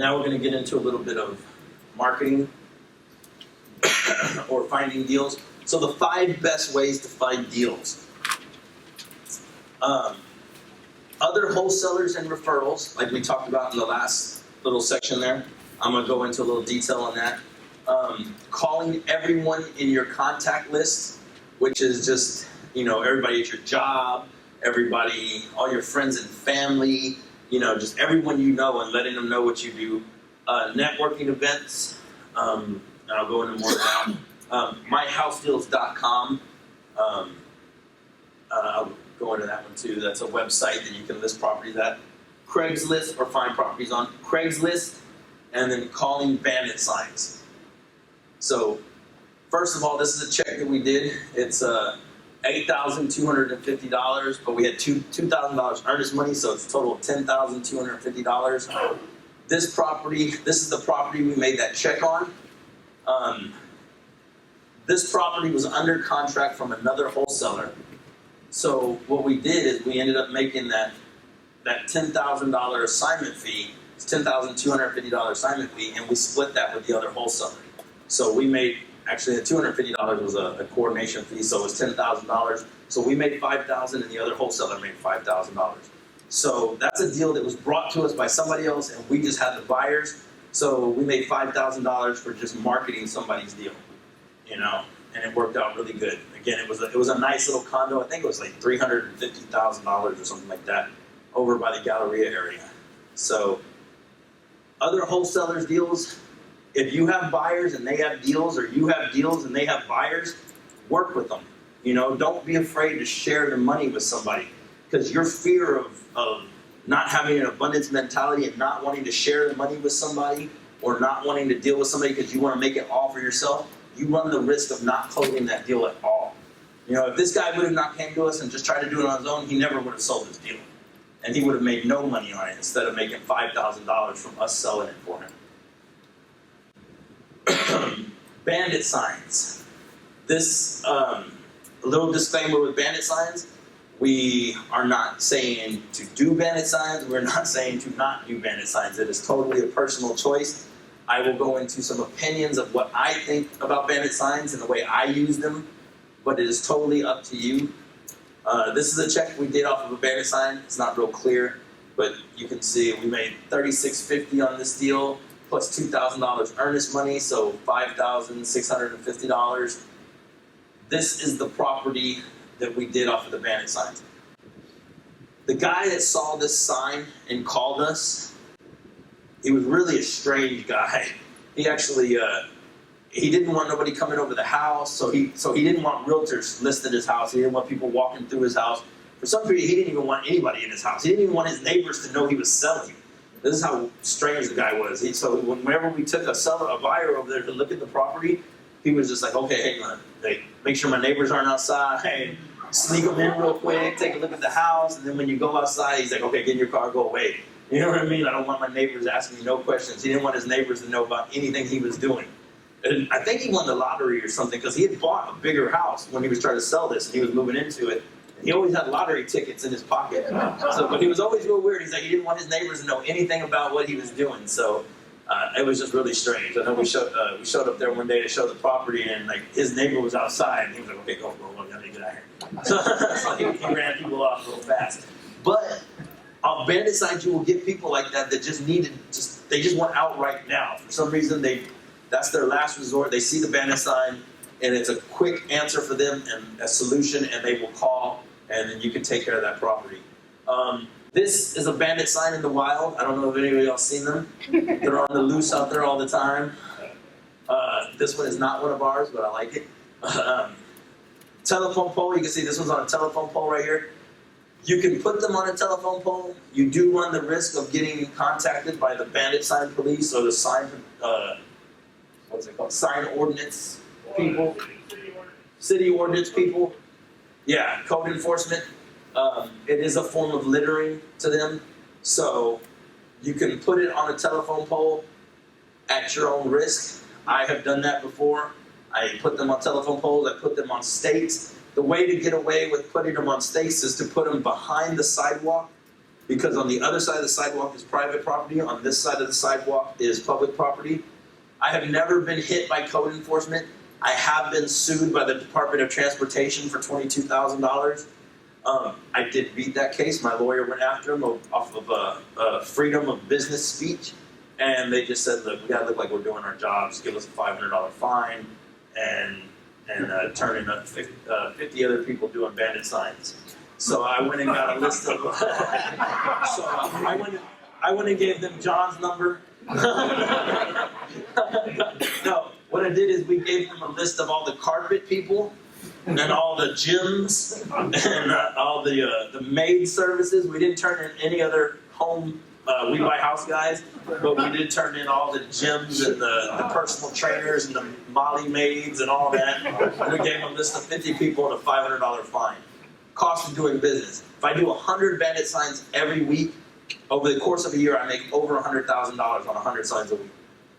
Now we're going to get into a little bit of marketing or finding deals. So the 5 best ways to find deals. Other wholesalers and referrals, like we talked about in the last little section there. I'm going to go into a little detail on that. Calling everyone in your contact list, which is just, everybody at your job, everybody, all your friends and family, just everyone you know, and letting them know what you do. Networking events, and I'll go into more now. myhousedeals.com. I'll go into that one too. That's a website that you can list properties at. Craigslist, or find properties on Craigslist, and then calling bandit signs. So, first of all, this is a check that we did. It's $8,250, but we had $2,000 earnest money, so it's a total of $10,250. This is the property we made that check on. This property was under contract from another wholesaler. So what we did is we ended up making that $10,000 assignment fee, it's $10,250 assignment fee, and we split that with the other wholesaler. So we made, actually the $250 was a coordination fee, so it was $10,000. So we made $5,000 and the other wholesaler made $5,000. So that's a deal that was brought to us by somebody else, and we just had the buyers. So we made $5,000 for just marketing somebody's deal, and it worked out really good. Again, it was a nice little condo. I think it was like $350,000 or something like that over by the Galleria area. So other wholesalers' deals, if you have buyers and they have deals, or you have deals and they have buyers, work with them. Don't be afraid to share the money with somebody, because your fear of not having an abundance mentality and not wanting to share the money with somebody, or not wanting to deal with somebody because you want to make it all for yourself, you run the risk of not closing that deal at all. If this guy would have not came to us and just tried to do it on his own, he never would have sold this deal. And he would have made no money on it instead of making $5,000 from us selling it for him. Bandit signs. This, a little disclaimer with bandit signs. We are not saying to do bandit signs. We're not saying to not do bandit signs. It is totally a personal choice. I will go into some opinions of what I think about bandit signs and the way I use them, but it is totally up to you. This is a check we did off of a bandit sign. It's not real clear, but you can see we made $3,650 on this deal, plus $2,000 earnest money, so $5,650. This is the property that we did off of the bandit signs. The guy that saw this sign and called us, he was really a strange guy. He actually, he didn't want nobody coming over the house, so he didn't want realtors listed his house. He didn't want people walking through his house. For some period, he didn't even want anybody in his house. He didn't even want his neighbors to know he was selling. This is how strange the guy was. So whenever we took a buyer over there to look at the property, he was just like, okay, hang on, make sure my neighbors aren't outside. Hey, sneak them in real quick, take a look at the house, and then when you go outside, he's like, okay, get in your car, go away. You know what I mean? I don't want my neighbors asking me no questions. He didn't want his neighbors to know about anything he was doing. And I think he won the lottery or something, because he had bought a bigger house when he was trying to sell this, and he was moving into it. And he always had lottery tickets in his pocket. But he was always real weird. He's like, he didn't want his neighbors to know anything about what he was doing. So it was just really strange. I know we showed up there one day to show the property, and like his neighbor was outside, and he was like, okay, go, we gotta get out of here. So he ran people off real fast. But on bandit signs, you will get people like that just they just want out right now. For some reason, that's their last resort. They see the bandit sign, and it's a quick answer for them and a solution, and they will call, and then you can take care of that property. This is a bandit sign in the wild. I don't know if anybody else seen them. They're on the loose out there all the time. This one is not one of ours, but I like it. Telephone pole. You can see this one's on a telephone pole right here. You can put them on a telephone pole. You do run the risk of getting contacted by the bandit sign police or the sign, what's it called? Sign ordinance people. City ordinance people. Yeah, code enforcement. It is a form of littering to them. So you can put it on a telephone pole at your own risk. I have done that before. I put them on telephone poles. I put them on stakes. The way to get away with putting them on stakes is to put them behind the sidewalk because on the other side of the sidewalk is private property, on this side of the sidewalk is public property. I have never been hit by code enforcement. I have been sued by the Department of Transportation for $22,000. I did beat that case. My lawyer went after him off of freedom of business speech. And they just said, look, we gotta look like we're doing our jobs. Give us a $500 fine and turn in 50 other people doing bandit signs. So I went and got a list of. I went and gave them John's number. No, what I did is we gave them a list of all the carpet people and all the gyms and all the maid services. We didn't turn in any other home. We buy house guys, but we did turn in all the gyms and the personal trainers and the Molly maids and all that. And we gave them a list of 50 people and a $500 fine. Cost of doing business. If I do 100 bandit signs every week, over the course of a year, I make over $100,000 on 100 signs a week.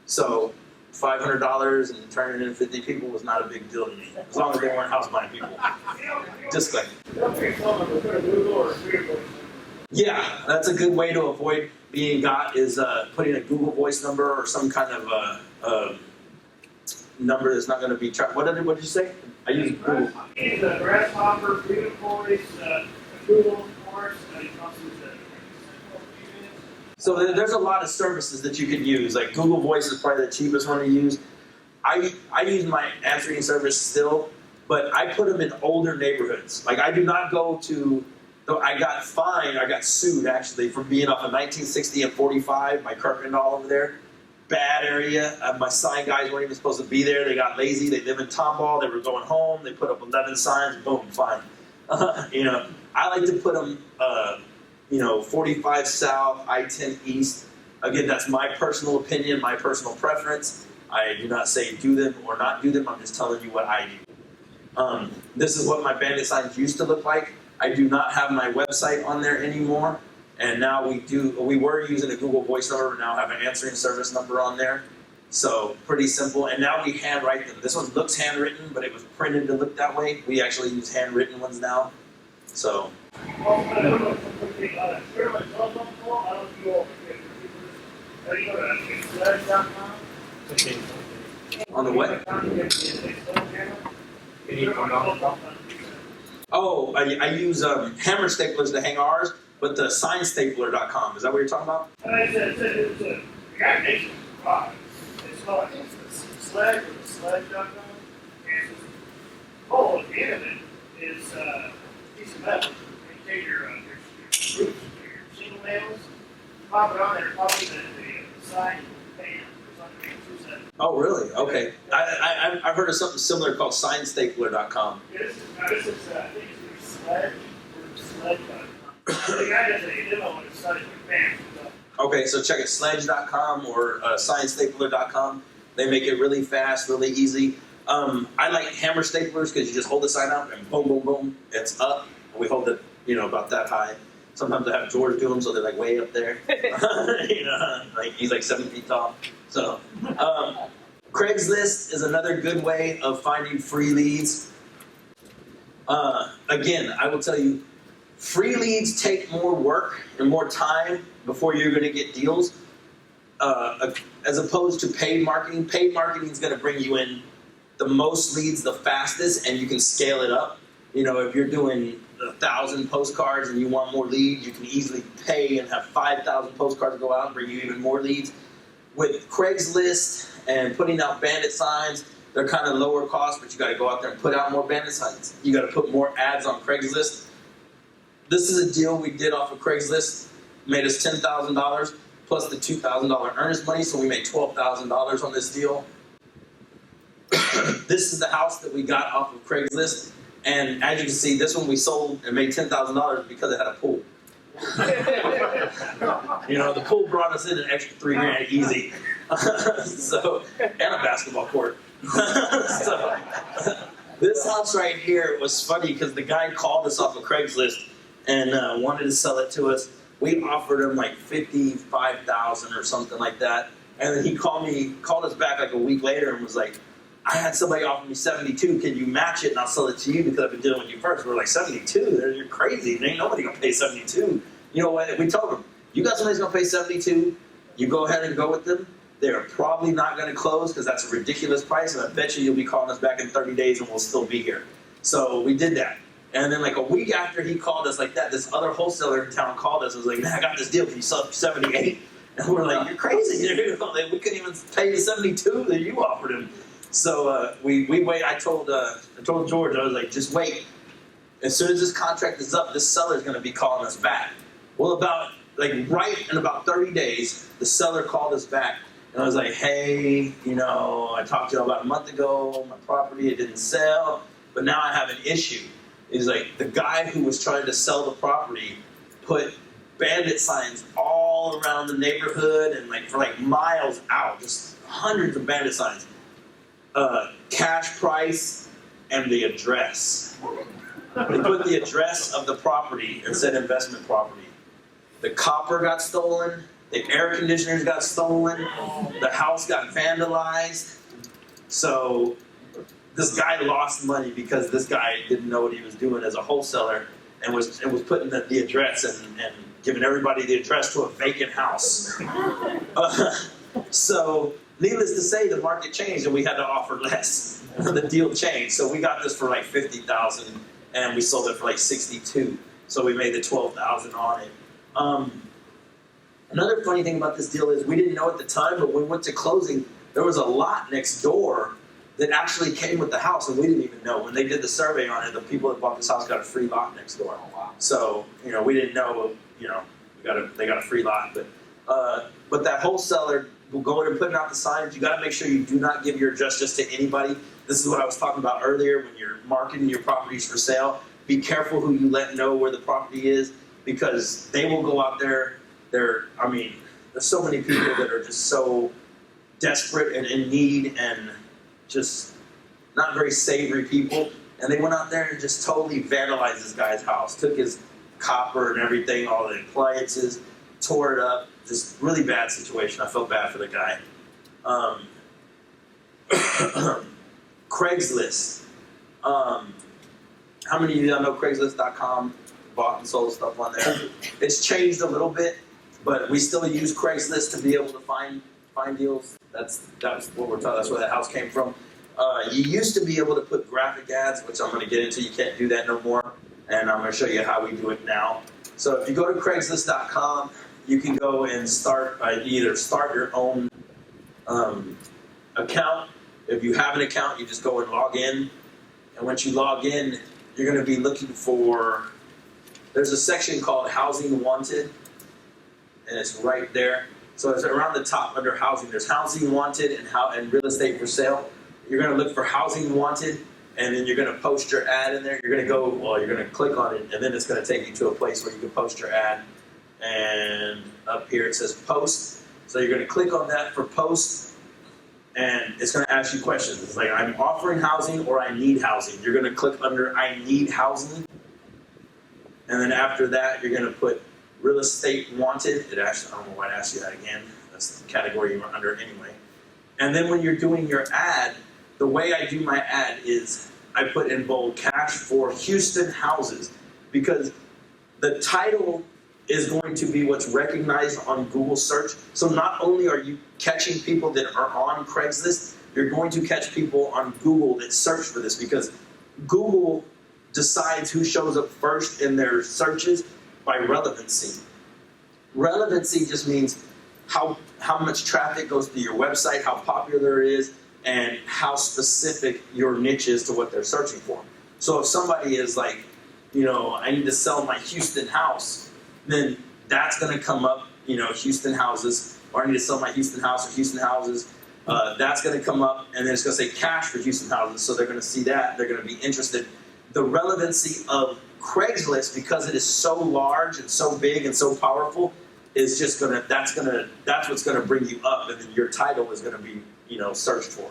So $500 and turning in 50 people was not a big deal to me, as long as they weren't house buying people. Just like. Yeah, that's a good way to avoid being got is putting a Google Voice number or some kind of number that's not going to be tracked. What did you say? I use Google. He's a grasshopper, Google Voice, Google, of course. So there's a lot of services that you can use. Like Google Voice is probably the cheapest one to use. I use my answering service still, but I put them in older neighborhoods. Like I do not go to. I got fined, I got sued actually for being off of 1960 and 45, my Kirkendall over there. Bad area. My sign guys weren't even supposed to be there. They got lazy. They live in Tomball. They were going home. They put up 11 signs. Boom, fine. I like to put them, 45 South, I-10 East. Again, that's my personal opinion, my personal preference. I do not say do them or not do them. I'm just telling you what I do. This is what my bandit signs used to look like. I do not have my website on there anymore, and now we were using a Google Voice number, but now have an answering service number on there. So pretty simple, and now we handwrite them. This one looks handwritten, but it was printed to look that way. We actually use handwritten ones now. So. On the what? Oh, I use hammer staplers to hang ours, but the signstapler.com. Is that what you're talking about? It's a guy makes it. It's called Sledge or Sledge.com. And the whole at the end of it is a piece of metal. You take your roots, your shingle nails, pop it on there, pop it in the side band or something. Oh, really? Okay. I've heard of something similar called signstapler.com. This is I think it's Sledge or Sledge.com. The guy does a demo on his side with band. Okay, so check it, sledge.com or signstapler.com. They make it really fast, really easy. I like hammer staplers because you just hold the sign up and boom, boom, boom, it's up. We hold it, about that high. Sometimes I have George do them, so they're like way up there. Like he's like 7 feet tall. So, Craigslist is another good way of finding free leads. Again, I will tell you, free leads take more work and more time before you're going to get deals, as opposed to paid marketing. Paid marketing is going to bring you in the most leads the fastest, and you can scale it up. If you're doing 1,000 postcards and you want more leads, you can easily pay and have 5,000 postcards go out and bring you even more leads. With Craigslist and putting out bandit signs, they're kind of lower cost, but you got to go out there and put out more bandit signs. You got to put more ads on Craigslist. This is a deal we did off of Craigslist, made us $10,000 plus the $2,000 earnest money, so we made $12,000 on this deal. This is the house that we got off of Craigslist, and as you can see, this one we sold and made $10,000 because it had a pool. The pool brought us in an extra $3,000 easy. And a basketball court. So, this house right here was funny because the guy called us off of Craigslist and wanted to sell it to us. We offered him like $55,000 or something like that, and then he called us back like a week later and was like, I had somebody offer me 72. Can you match it and I'll sell it to you because I've been dealing with you first? We're like, 72? You're crazy. There ain't nobody gonna pay 72. You know what? We told them, you got somebody who's going to pay 72, you go ahead and go with them. They're probably not going to close because that's a ridiculous price, and I bet you'll be calling us back in 30 days and we'll still be here. So we did that. And then like a week after he called us like that, this other wholesaler in town called us and was like, man, I got this deal. Can you sell it for 78? And we're like, you're crazy. We couldn't even pay the 72 that you offered him. So we wait. I told George, I was like, just wait. As soon as this contract is up, this seller is going to be calling us back. Well, right in about 30 days, the seller called us back. And I was like, hey, I talked to you about a month ago, my property, it didn't sell, but now I have an issue. He's like, the guy who was trying to sell the property put bandit signs all around the neighborhood and for miles out, just hundreds of bandit signs. Cash price and the address. They put the address of the property and said investment property. The copper got stolen. The air conditioners got stolen. The house got vandalized. So this guy lost money because this guy didn't know what he was doing as a wholesaler and was putting the address and giving everybody the address to a vacant house. So needless to say, the market changed and we had to offer less. The deal changed. So we got this for like $50,000 and we sold it for like $62,000. So we made the $12,000 on it. Another funny thing about this deal is we didn't know at the time, but when we went to closing, there was a lot next door that actually came with the house, and we didn't even know. When they did the survey on it, the people that bought this house got a free lot next door. Oh, wow. So, we didn't know, they got a free lot. But that wholesaler will go in and putting out the signs. You got to make sure you do not give your address just to anybody. This is what I was talking about earlier when you're marketing your properties for sale. Be careful who you let know where the property is, because they will go out there. There's so many people that are just so desperate and in need and just not very savory people. And they went out there and just totally vandalized this guy's house. Took his copper and everything, all the appliances, tore it up. Just really bad situation. I felt bad for the guy. Craigslist. How many of y'all know Craigslist.com? Bought and sold stuff on there. It's changed a little bit, but we still use Craigslist to be able to find deals. That's what we're talking. That's where that house came from. You used to be able to put graphic ads, which I'm going to get into. You can't do that no more, and I'm going to show you how we do it now. So if you go to Craigslist.com, you can go and start your own account. If you have an account, you just go and log in, and once you log in, you're going to be looking for. There's a section called Housing Wanted, and it's right there. So it's around the top under housing. There's Housing Wanted and Real Estate for Sale. You're going to look for Housing Wanted, and then you're going to post your ad in there. You're going to click on it, and then it's going to take you to a place where you can post your ad. And up here it says Post. So you're going to click on that for Post, and it's going to ask you questions. It's like, I'm offering housing or I need housing. You're going to click under I need housing. And then after that, you're going to put Real Estate Wanted. I don't know why it asks you that again. That's the category you're under anyway. And then when you're doing your ad, the way I do my ad is I put in bold cash for Houston houses, because the title is going to be what's recognized on Google search. So not only are you catching people that are on Craigslist, you're going to catch people on Google that search for this, because Google decides who shows up first in their searches by relevancy. Relevancy just means how much traffic goes to your website, how popular it is, and how specific your niche is to what they're searching for. So if somebody is like, I need to sell my Houston house, then that's going to come up, Houston houses, or I need to sell my Houston house or Houston houses. That's going to come up, and then it's going to say cash for Houston houses. So they're going to see that. They're going to be interested. The relevancy of Craigslist, because it is so large and so big and so powerful, is just that's what's gonna bring you up, and then your title is gonna be searched for.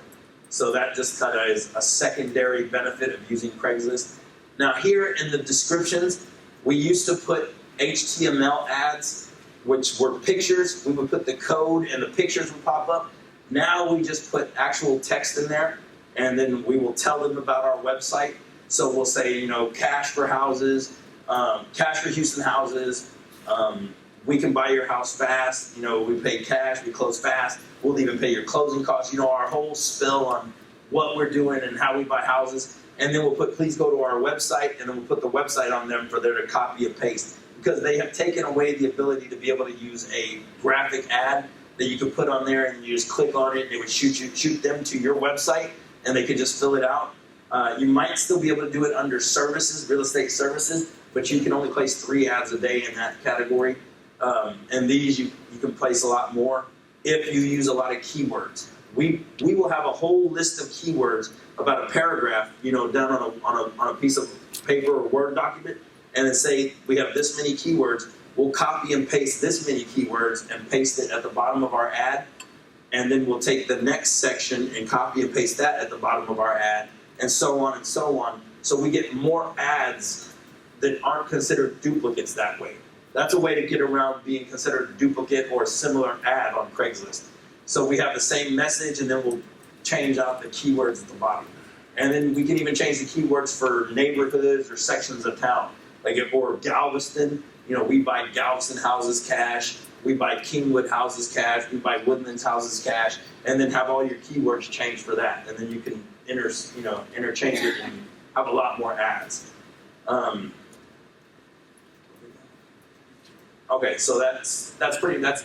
So that just kind of is a secondary benefit of using Craigslist. Now here in the descriptions, we used to put HTML ads, which were pictures. We would put the code and the pictures would pop up. Now we just put actual text in there, and then we will tell them about our website. So we'll say, cash for houses, cash for Houston houses, We can buy your house fast. We pay cash. We close fast. We'll even pay your closing costs. Our whole spill on what we're doing and how we buy houses. And then we'll put, please go to our website, and then we'll put the website on them for them to copy and paste. Because they have taken away the ability to be able to use a graphic ad that you could put on there, and you just click on it, and it would shoot them to your website, and they could just fill it out. You might still be able to do it under services, real estate services, but you can only place 3 ads a day in that category. And these you can place a lot more if you use a lot of keywords. We will have a whole list of keywords, about a paragraph, done on a piece of paper or Word document, and then say we have this many keywords. We'll copy and paste this many keywords and paste it at the bottom of our ad, and then we'll take the next section and copy and paste that at the bottom of our ad, and so on and so on. So we get more ads that aren't considered duplicates that way. That's a way to get around being considered a duplicate or a similar ad on Craigslist. So we have the same message, and then we'll change out the keywords at the bottom. And then we can even change the keywords for neighborhoods or sections of town. Or Galveston, we buy Galveston houses cash, we buy Kingwood houses cash, we buy Woodlands houses cash, and then have all your keywords changed for that. And then you can interchange it and have a lot more ads. Okay, so that's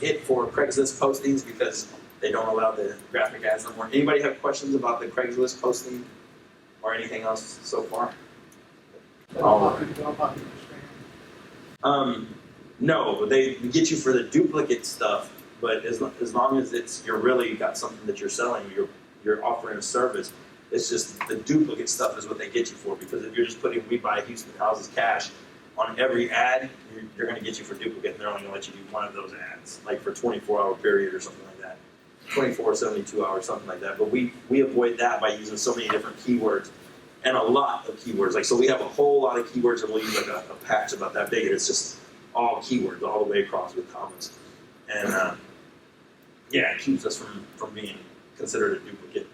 it for Craigslist postings, because they don't allow the graphic ads no more. Anybody have questions about the Craigslist posting or anything else so far? No, they get you for the duplicate stuff, but as long as you're really got something that you're selling, you're offering a service. It's just the duplicate stuff is what they get you for, because if you're just putting "we buy Houston houses cash" on every ad, they're going to get you for duplicate, and they're only going to let you do one of those ads, like for 24-hour period or something like that, 24, 72 hours, something like that. But we avoid that by using so many different keywords. And a lot of keywords. So we have a whole lot of keywords, and we'll use a patch about that big, and it's just all keywords all the way across with commas. And it keeps us from being considered a duplicate.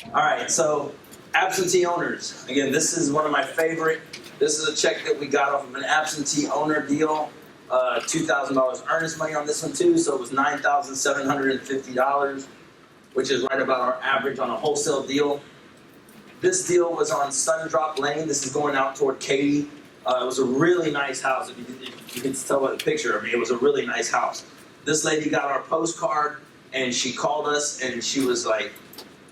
All right, so absentee owners. Again, this is one of my favorite. This is a check that we got off of an absentee owner deal. $2,000 earnest money on this one too, so it was $9,750, which is right about our average on a wholesale deal. This deal was on Sundrop Lane. This is going out toward Katy. It was a really nice house. If you can tell by the picture, it was a really nice house. This lady got our postcard, and she called us, and she was like,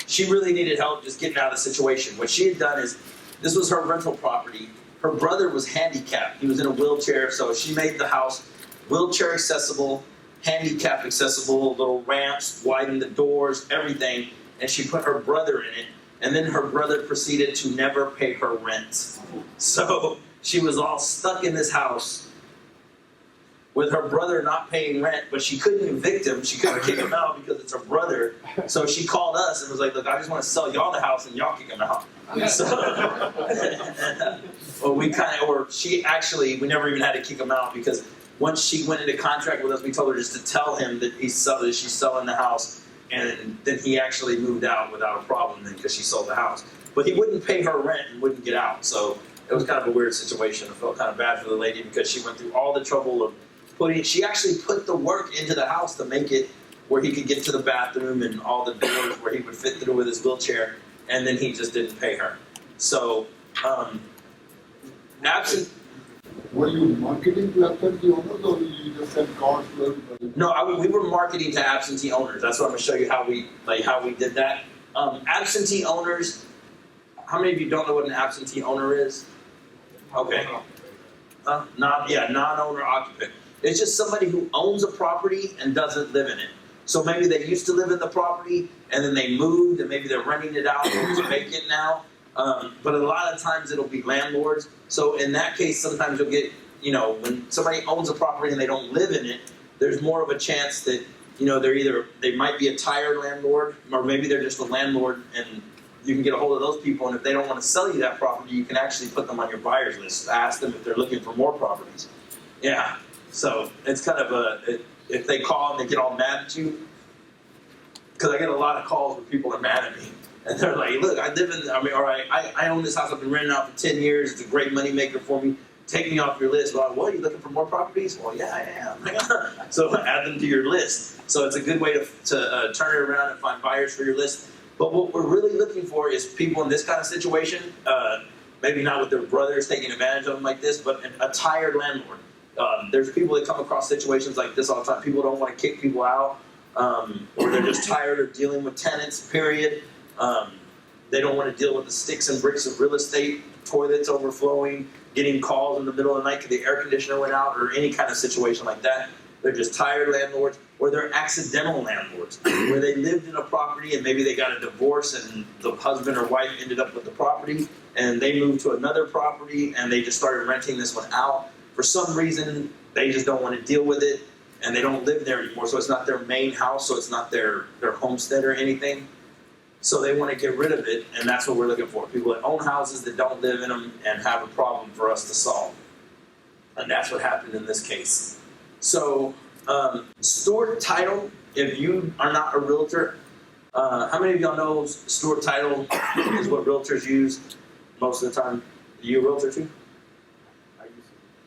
she really needed help just getting out of the situation. What she had done is, this was her rental property. Her brother was handicapped. He was in a wheelchair, so she made the house wheelchair accessible, handicap accessible, little ramps, widened the doors, everything, and she put her brother in it. And then her brother proceeded to never pay her rent. So she was all stuck in this house with her brother not paying rent, but she couldn't evict him. She couldn't kick him out because it's her brother. So she called us and was like, look, I just want to sell y'all the house and y'all kick him out. So, well, we never even had to kick him out, because once she went into contract with us, we told her just to tell him that she's selling the house. And then he actually moved out without a problem then, because she sold the house. But he wouldn't pay her rent and wouldn't get out. So it was kind of a weird situation. I felt kind of bad for the lady, because she went through all the trouble of she actually put the work into the house to make it where he could get to the bathroom and all the doors where he would fit through with his wheelchair, and then he just didn't pay her. So, absent. Were you marketing to absentee owners, or you just sent cards to everybody? No, we were marketing to absentee owners. That's what I'm going to show you how we did that. Absentee owners. How many of you don't know what an absentee owner is? Okay. Non-owner occupant. It's just somebody who owns a property and doesn't live in it. So maybe they used to live in the property, and then they moved, and maybe they're renting it out, and it's vacant now. But a lot of times it'll be landlords. So in that case, sometimes you'll get, when somebody owns a property and they don't live in it, there's more of a chance that, they might be a tired landlord, or maybe they're just a landlord, and you can get a hold of those people. And if they don't want to sell you that property, you can actually put them on your buyer's list. Ask them if they're looking for more properties. Yeah. So it's kind of if they call and they get all mad at you, because I get a lot of calls where people are mad at me. And they're like, look, I own this house, I've been renting out for 10 years, it's a great moneymaker for me, take me off your list. Well, what, are you looking for more properties? Well, yeah, I am. So add them to your list. So it's a good way to turn it around and find buyers for your list. But what we're really looking for is people in this kind of situation, maybe not with their brothers taking advantage of them like this, but a tired landlord. There's people that come across situations like this all the time. People don't want to kick people out, or they're just tired of dealing with tenants, period. They don't want to deal with the sticks and bricks of real estate, toilets overflowing, getting calls in the middle of the night because the air conditioner went out, or any kind of situation like that. They're just tired landlords, or they're accidental landlords, where they lived in a property and maybe they got a divorce and the husband or wife ended up with the property, and they moved to another property and they just started renting this one out. For some reason, they just don't want to deal with it, and they don't live there anymore, so it's not their main house, so it's not their homestead or anything. So they want to get rid of it, and that's what we're looking for. People that own houses that don't live in them and have a problem for us to solve. And that's what happened in this case. So, Stewart Title, if you are not a realtor, how many of y'all know Stewart Title is what realtors use most of the time? Are you a realtor too?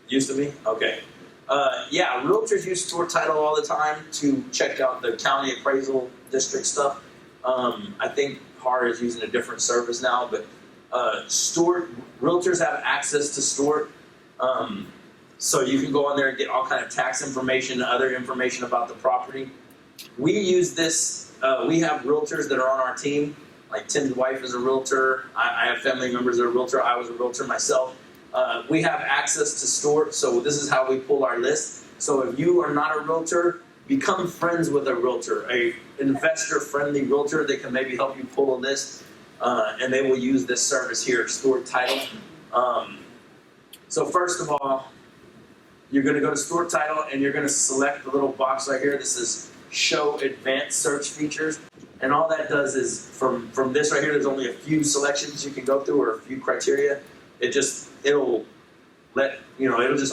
Used to be? Okay. Yeah, realtors use Stewart Title all the time to check out the county appraisal district stuff. I think HAR is using a different service now, but Stewart, realtors have access to Stewart. So you can go on there and get all kind of tax information, other information about the property. We use this, we have realtors that are on our team. Like Tim's wife is a realtor. I have family members that are a realtor. I was a realtor myself. We have access to Stewart, so this is how we pull our list. So if you are not a realtor, become friends with a realtor, a investor-friendly realtor that can maybe help you pull a list, and they will use this service here, Stewart Title. So first of all, you're going to go to Stewart Title, and you're going to select the little box right here. This is Show Advanced Search Features, and all that does is, from this right here, there's only a few selections you can go through, or a few criteria. It'll just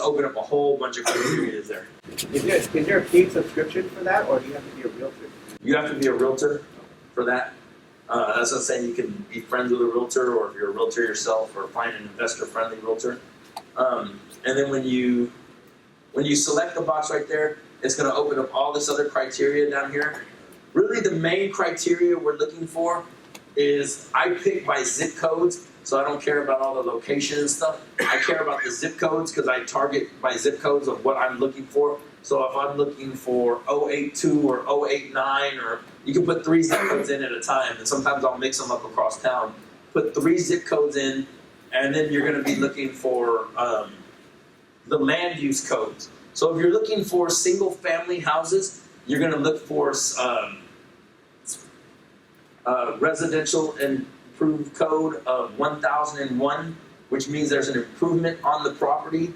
open up a whole bunch of criteria there. Is there a paid subscription for that, or do you have to be a realtor? You have to be a realtor for that. That's what I'm saying. You can be friends with a realtor, or if you're a realtor yourself, or find an investor-friendly realtor. And then when you select the box right there, it's going to open up all this other criteria down here. Really, the main criteria we're looking for is, I pick by zip codes, so I don't care about all the location and stuff. I care about the zip codes because I target by zip codes of what I'm looking for. So if I'm looking for 082 or 089, or you can put 3 zip codes in at a time, and sometimes I'll mix them up across town. Put 3 zip codes in, and then you're going to be looking for the land use codes. So if you're looking for single-family houses, you're going to look for residential improved code of 1001, which means there's an improvement on the property,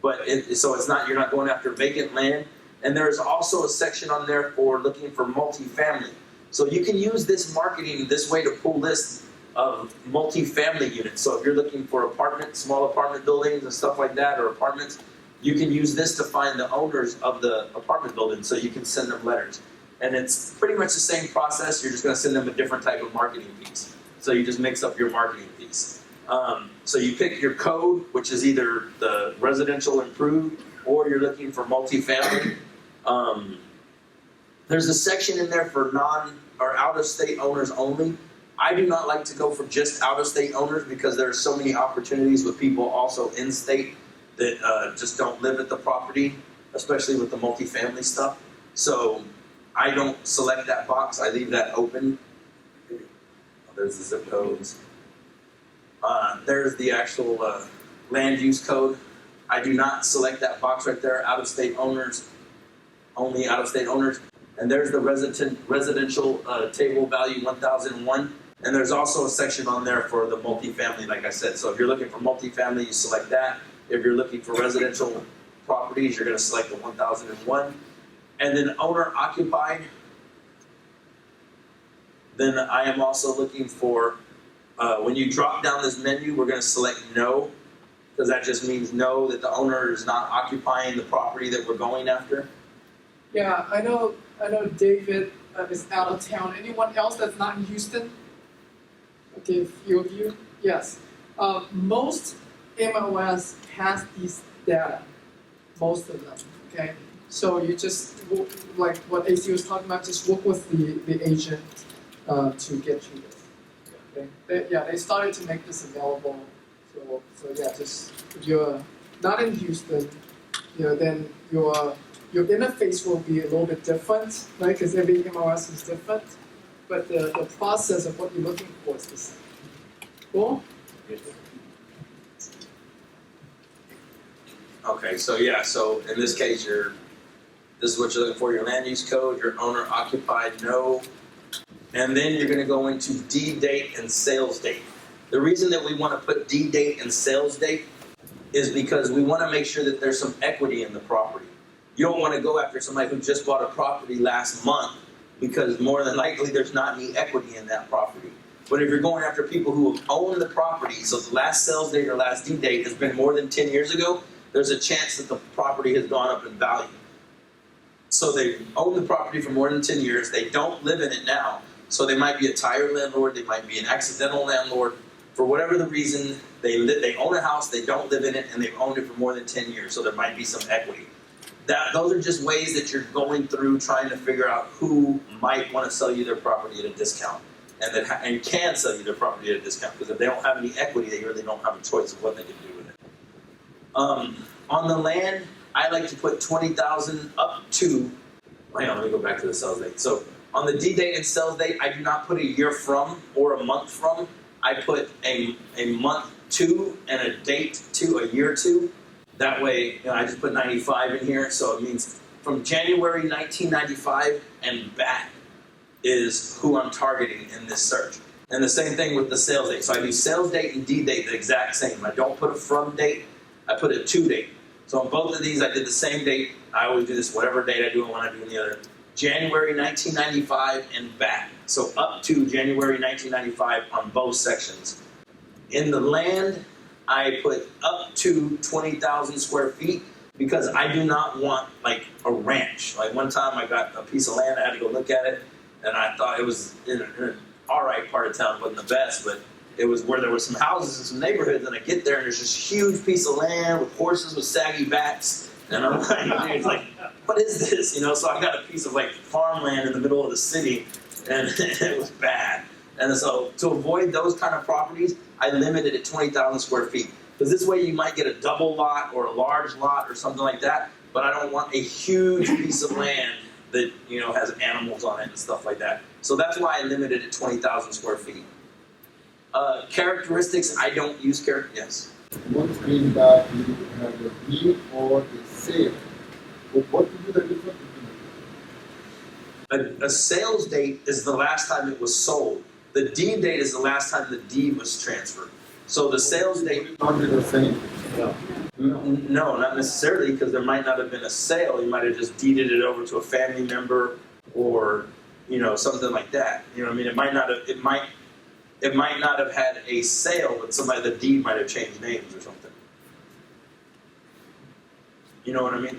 but you're not going after vacant land. And there's also a section on there for looking for multifamily. So you can use this marketing this way to pull lists of multifamily units. So if you're looking for small apartment buildings and stuff like that, or apartments, you can use this to find the owners of the apartment building, so you can send them letters. And it's pretty much the same process. You're just going to send them a different type of marketing piece. So you just mix up your marketing piece. So you pick your code, which is either the residential improved, or you're looking for multifamily. There's a section in there for out-of-state owners only. I do not like to go for just out-of-state owners because there are so many opportunities with people also in-state that just don't live at the property, especially with the multifamily stuff. So I don't select that box. I leave that open. There's the zip codes. There's the actual land use code. I do not select that box right there. Out-of-state owners, only out-of-state owners. And there's the residential table value 1001. And there's also a section on there for the multifamily, like I said. So if you're looking for multifamily, you select that. If you're looking for residential properties, you're going to select the 1001. And then owner occupied. Then I am also looking for, when you drop down this menu, we're going to select no, because that just means no, that the owner is not occupying the property that we're going after. Yeah, I know David is out of town. Anyone else that's not in Houston? Okay, a few of you. Yes. Most MLS has these data, most of them, okay? So you just, like what AC was talking about, just work with the agent to get you this. Okay? They started to make this available, so yeah, just if you're not in Houston, then your interface will be a little bit different, right? Because every MLS is different, but the process of what you're looking for is the same. Cool? Okay, so in this case, this is what you're looking for, your land use code, your owner occupied, no. And then you're gonna go into deed date and sales date. The reason that we wanna put deed date and sales date is because we wanna make sure that there's some equity in the property. You don't wanna go after somebody who just bought a property last month because more than likely there's not any equity in that property. But if you're going after people who have owned the property, so the last sales date or last deed date has been more than 10 years ago, there's a chance that the property has gone up in value. So they own the property for more than 10 years, they don't live in it now. So they might be a tired landlord, they might be an accidental landlord. For whatever the reason, they own a house, they don't live in it, and they've owned it for more than 10 years, so there might be some equity. Those are just ways that you're going through trying to figure out who might want to sell you their property at a discount. And can sell you their property at a discount, because if they don't have any equity, they really don't have a choice of what they can do with it. On the land, I like to put 20,000 up to, hang on, let me go back to the sales date. So on the deed date and sales date, I do not put a year from or a month from. I put a month to and a date to, a year to. That way, I just put 95 in here, so it means from January 1995 and back is who I'm targeting in this search. And the same thing with the sales date. So I do sales date and deed date the exact same. I don't put a from date, I put a to date. So on both of these, I did the same date. I always do this whatever date I do and when I do the other. January 1995 and back. So up to January 1995 on both sections. In the land, I put up to 20,000 square feet because I do not want like a ranch. Like one time I got a piece of land, I had to go look at it, and I thought it was in an alright part of town, wasn't the best, but it was where there were some houses and some neighborhoods, and I get there and there's this huge piece of land with horses with saggy backs, and I'm like, dude, like, what is this? So I got a piece of like farmland in the middle of the city, and it was bad. And so to avoid those kind of properties, I limited it 20,000 square feet. Because this way you might get a double lot or a large lot or something like that, but I don't want a huge piece of land that has animals on it and stuff like that. So that's why I limited it 20,000 square feet. Characteristics, I don't use yes. One screen that you have a deed or a sale. But what would be the difference between A sales date is the last time it was sold. The deed date is the last time the deed was transferred. So the sales date... Not be the same. No, not necessarily, because there might not have been a sale. You might have just deeded it over to a family member or, something like that. It might not have had a sale, but the deed might have changed names or something. You know what I mean?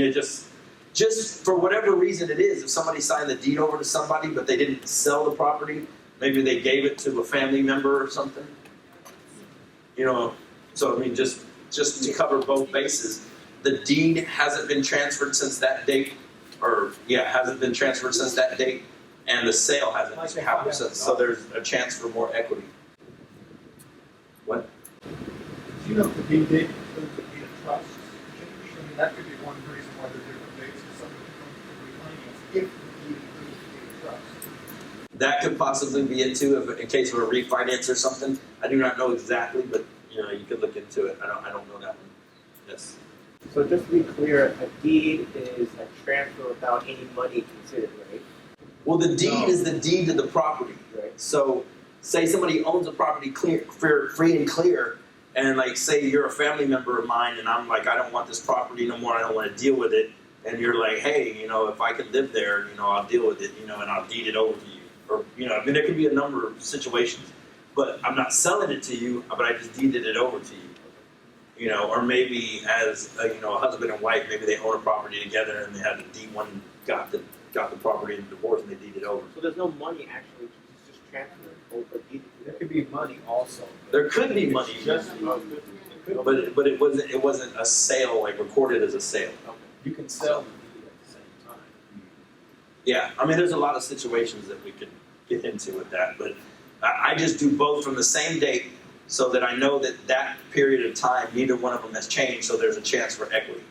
It just for whatever reason it is, if somebody signed the deed over to somebody, but they didn't sell the property, maybe they gave it to a family member or something. So just to cover both bases, the deed hasn't been transferred since that date, hasn't been transferred since that date, and the sale hasn't happened since. So there's a chance for more equity. What? Do you know if the deed date includes a deed of trust? That could be one reason why they're different dates, because somebody comes to refinance if the deed includes a deed of trust. That could possibly be it too, in case of a refinance or something. I do not know exactly, but you could look into it. I don't know that one. Yes. So just to be clear, a deed is a transfer without any money considered, right? Well, the deed is the deed to the property. Right. So, say somebody owns a property free and clear, and say you're a family member of mine, and I'm like, I don't want this property no more. I don't want to deal with it. And you're like, hey, if I could live there, I'll deal with it, and I'll deed it over to you. Or, there could be a number of situations. But I'm not selling it to you, but I just deeded it over to you. Or maybe as a husband and wife, maybe they own a property together and they had the deed, one got the property in divorce and they deeded over. So there's no money actually, it's just transferred over deeded. There could be money also. There could be money. Just but it wasn't a sale like recorded as a sale. Okay. You can sell the deed at the same time. Yeah, I mean, there's a lot of situations that we could get into with that, but I just do both from the same date so that I know that that period of time, neither one of them has changed, so there's a chance for equity.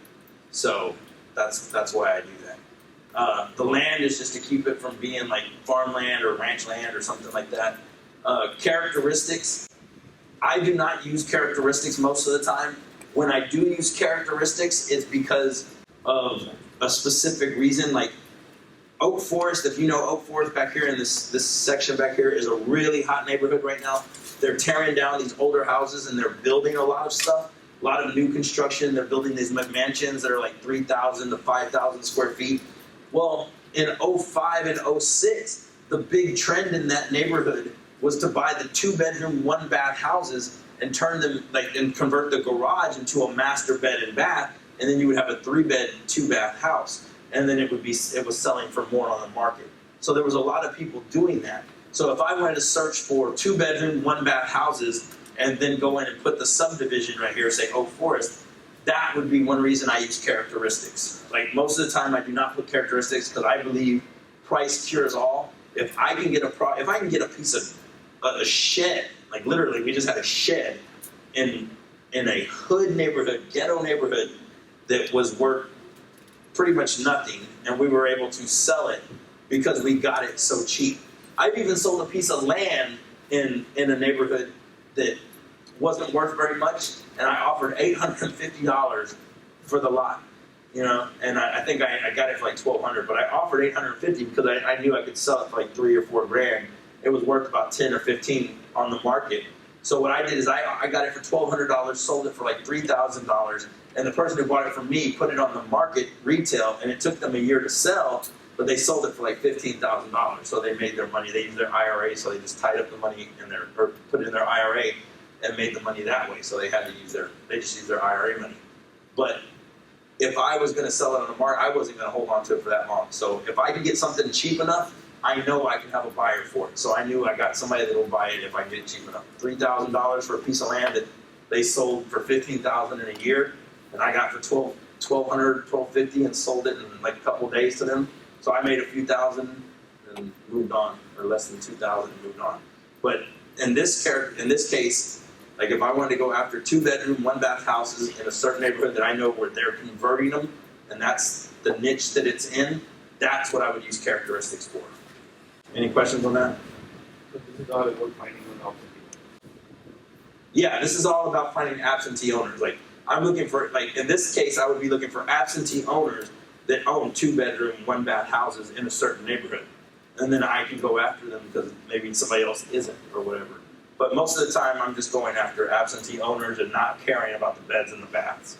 So that's why I do that. The land is just to keep it from being like farmland or ranch land or something like that. Characteristics, I do not use characteristics most of the time. When I do use characteristics, it's because of a specific reason, like Oak Forest. If you know Oak Forest back here in this section back here is a really hot neighborhood right now. They're tearing down these older houses and they're building a lot of stuff, a lot of new construction. They're building these mansions that are like 3,000 to 5,000 square feet. Well, in 05 and 06, the big trend in that neighborhood was to buy the 2-bedroom, 1-bath houses and turn them and convert the garage into a master bed and bath, and then you would have a 3-bed, 2-bath house, and then it was selling for more on the market. So there was a lot of people doing that. So if I wanted to search for 2-bedroom, 1-bath houses and then go in and put the subdivision right here, say Oak Forest, that would be one reason I use characteristics. Like most of the time I do not put characteristics because I believe price cures all. If I can get a piece of a shed, like literally we just had a shed in a hood neighborhood, ghetto neighborhood that was worth pretty much nothing, and we were able to sell it because we got it so cheap. I've even sold a piece of land in a neighborhood that wasn't worth very much, and I offered $850 for the lot, and I think I got it for like $1,200, but I offered $850 because I knew I could sell it for like $3 or $4 grand. It was worth about 10 or 15 on the market. So what I did is I got it for $1,200, sold it for like $3,000, and the person who bought it from me put it on the market retail, and it took them a year to sell, but they sold it for like $15,000. So they made their money. They used their IRA, so they just tied up the money or put it in their IRA and made the money that way. So they just used their IRA money. But if I was going to sell it on the market, I wasn't going to hold on to it for that long. So if I could get something cheap enough, I know I can have a buyer for it. So I knew I got somebody that will buy it if I get it cheap enough. $3,000 for a piece of land that they sold for $15,000 in a year, and I got for $1,200, $1,250, and sold it in like a couple of days to them. So I made a few thousand and moved on, or less than 2,000 and moved on. But in this case, like if I wanted to go after 2-bedroom, 1-bath houses in a certain neighborhood that I know where they're converting them, and that's the niche that it's in, that's what I would use characteristics for. Any questions on that? So this is all that we're finding on absentee. Yeah, this is all about finding absentee owners. Like I'm looking for, like in this case, I would be looking for absentee owners that own 2-bedroom, 1-bath houses in a certain neighborhood. And then I can go after them because maybe somebody else isn't or whatever. But most of the time I'm just going after absentee owners and not caring about the beds and the baths.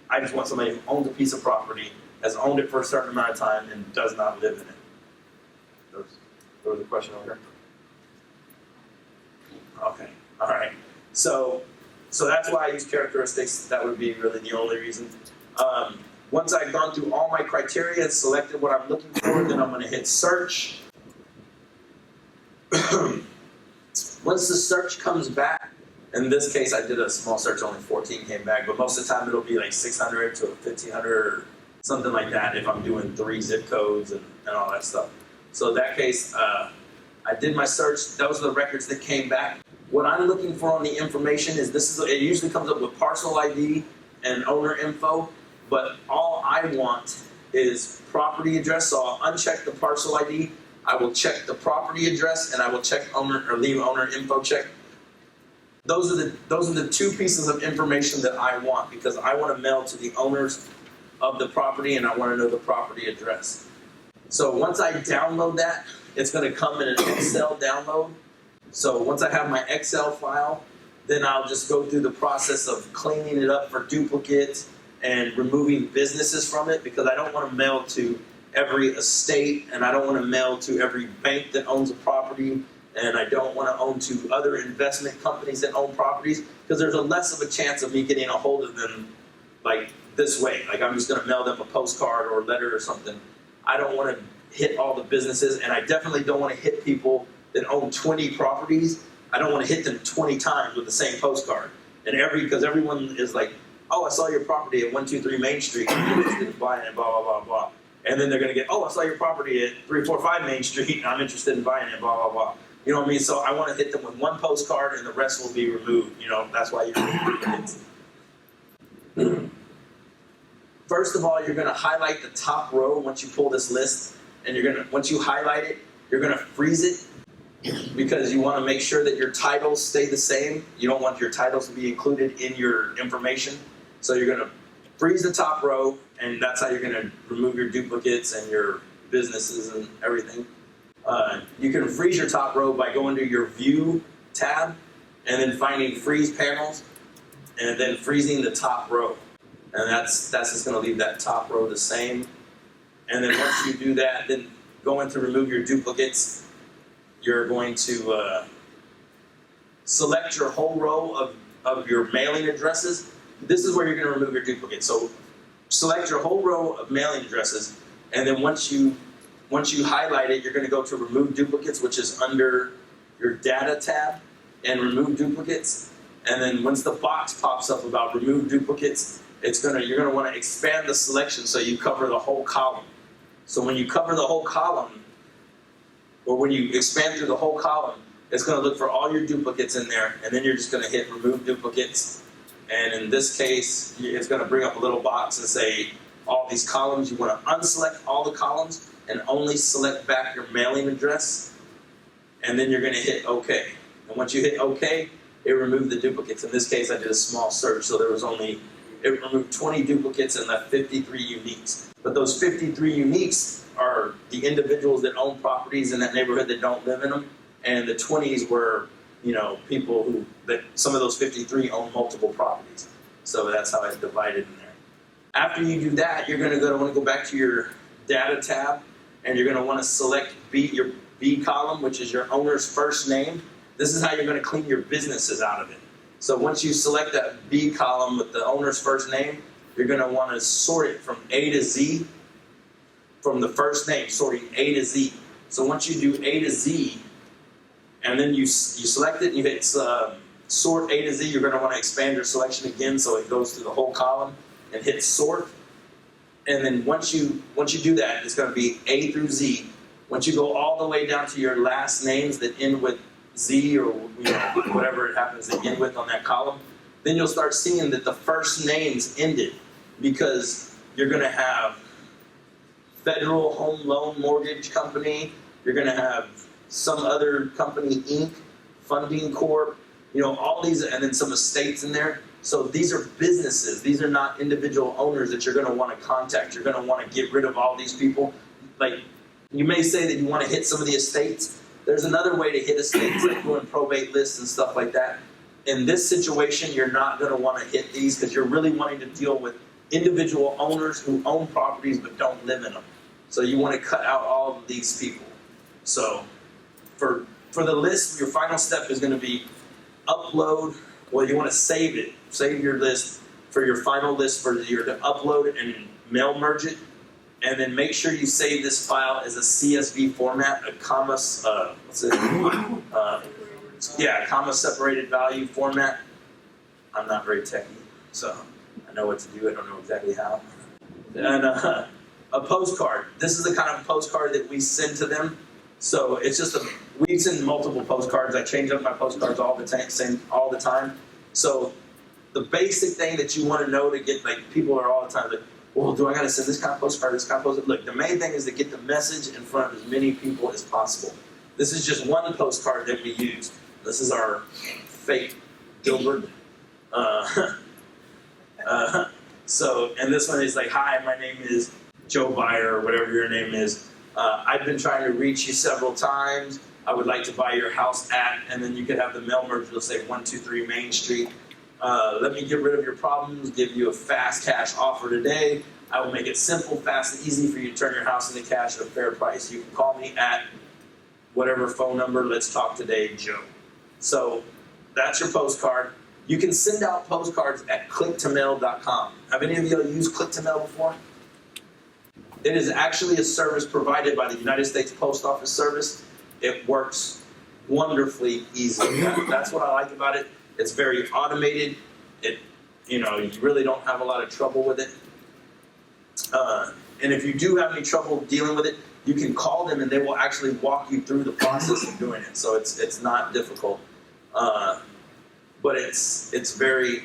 I just want somebody who owns a piece of property, has owned it for a certain amount of time, and does not live in it. There was a question over here. Okay, all right. So that's why I use characteristics. That would be really the only reason. Once I've gone through all my criteria and selected what I'm looking for, then I'm going to hit search. Once the search comes back, in this case I did a small search, only 14 came back, but most of the time it'll be like 600 to 1,500 or something like that if I'm doing 3 zip codes and all that stuff. So in that case, I did my search. Those are the records that came back. What I'm looking for on the information is it usually comes up with parcel ID and owner info, but all I want is property address. So I'll uncheck the parcel ID. I will check the property address, and I will check owner or leave owner info check. Those are the 2 pieces of information that I want because I want to mail to the owners of the property, and I want to know the property address. So once I download that, it's going to come in an Excel download. So once I have my Excel file, then I'll just go through the process of cleaning it up for duplicates and removing businesses from it because I don't want to mail to every estate, and I don't want to mail to every bank that owns a property, and I don't want to own to other investment companies that own properties because there's a less of a chance of me getting a hold of them like this way. Like I'm just going to mail them a postcard or a letter or something. I don't want to hit all the businesses, and I definitely don't want to hit people that own 20 properties. I don't want to hit them 20 times with the same postcard. And because everyone is like, oh, I saw your property at 123 Main Street, I'm interested in buying it, blah, blah, blah, blah. And then they're going to get, oh, I saw your property at 345 Main Street, and I'm interested in buying it, blah, blah, blah. You know what I mean? So I want to hit them with one postcard, and the rest will be removed. You know, that's why you're First of all, you're going to highlight the top row once you pull this list, and once you highlight it, you're going to freeze it because you want to make sure that your titles stay the same. You don't want your titles to be included in your information. So you're going to freeze the top row, and that's how you're going to remove your duplicates and your businesses and everything. You can freeze your top row by going to your View tab and then finding Freeze Panels and then freezing the top row. And that's just going to leave that top row the same. And then once you do that, then going to remove your duplicates, you're going to select your whole row of your mailing addresses. This is where you're going to remove your duplicates. So select your whole row of mailing addresses, and then once you highlight it, you're going to go to Remove Duplicates, which is under your Data tab, and Remove Duplicates. And then once the box pops up about Remove Duplicates, you're going to want to expand the selection so you cover the whole column. So when you cover the whole column, or when you expand through the whole column, it's going to look for all your duplicates in there, and then you're just going to hit Remove Duplicates. And in this case, it's going to bring up a little box and say all these columns. You want to unselect all the columns and only select back your mailing address. And then you're going to hit OK. And once you hit OK, it removed the duplicates. In this case, I did a small search, so it removed 20 duplicates and left 53 uniques. But those 53 uniques are the individuals that own properties in that neighborhood that don't live in them. And the 20s were, people that some of those 53 own multiple properties. So that's how it's divided in there. After you do that, you're going to want to go back to your Data tab, and you're going to want to select your B column, which is your owner's first name. This is how you're going to clean your businesses out of it. So once you select that B column with the owner's first name, you're going to want to sort it from A to Z, from the first name, sorting A to Z. So once you do A to Z, and then you select it and you hit sort A to Z, you're going to want to expand your selection again so it goes through the whole column and hit sort. And then once you do that, it's going to be A through Z. Once you go all the way down to your last names that end with Z or whatever it happens to end with on that column, then you'll start seeing that the first names ended, because you're going to have Federal Home Loan Mortgage Company, you're going to have some other company, Inc., Funding Corp., all these, and then some estates in there. So these are businesses. These are not individual owners that you're going to want to contact. You're going to want to get rid of all these people. Like, you may say that you want to hit some of the estates. There's another way to hit estates, like doing probate lists and stuff like that. In this situation, you're not going to want to hit these because you're really wanting to deal with individual owners who own properties but don't live in them. So you want to cut out all of these people. So for the list, your final step is going to be upload. Well, you want to save it. Save your list for your final list to upload it and mail merge it. And then make sure you save this file as a CSV format, a comma separated value format. I'm not very techy, so I know what to do. I don't know exactly how. And a postcard. This is the kind of postcard that we send to them. So it's just we send multiple postcards. I change up my postcards all the time. So the basic thing that you want to know to get, people are all the time like, well, do I got to send this kind of postcard, this kind of postcard? Look, the main thing is to get the message in front of as many people as possible. This is just one postcard that we use. This is our fake Gilbert. And this one is like, hi, my name is Joe Byer, or whatever your name is. I've been trying to reach you several times. I would like to buy your house at, and then you could have the mail merge, it'll say 123 Main Street. Let me get rid of your problems, give you a fast cash offer today. I will make it simple, fast, and easy for you to turn your house into cash at a fair price. You can call me at whatever phone number. Let's talk today, Joe. So that's your postcard. You can send out postcards at clicktomail.com. Have any of you used Click-to-Mail before? It is actually a service provided by the United States Post Office Service. It works wonderfully easy. That's what I like about it. It's very automated. you really don't have a lot of trouble with it. And if you do have any trouble dealing with it, you can call them and they will actually walk you through the process of doing it. So it's not difficult, but it's very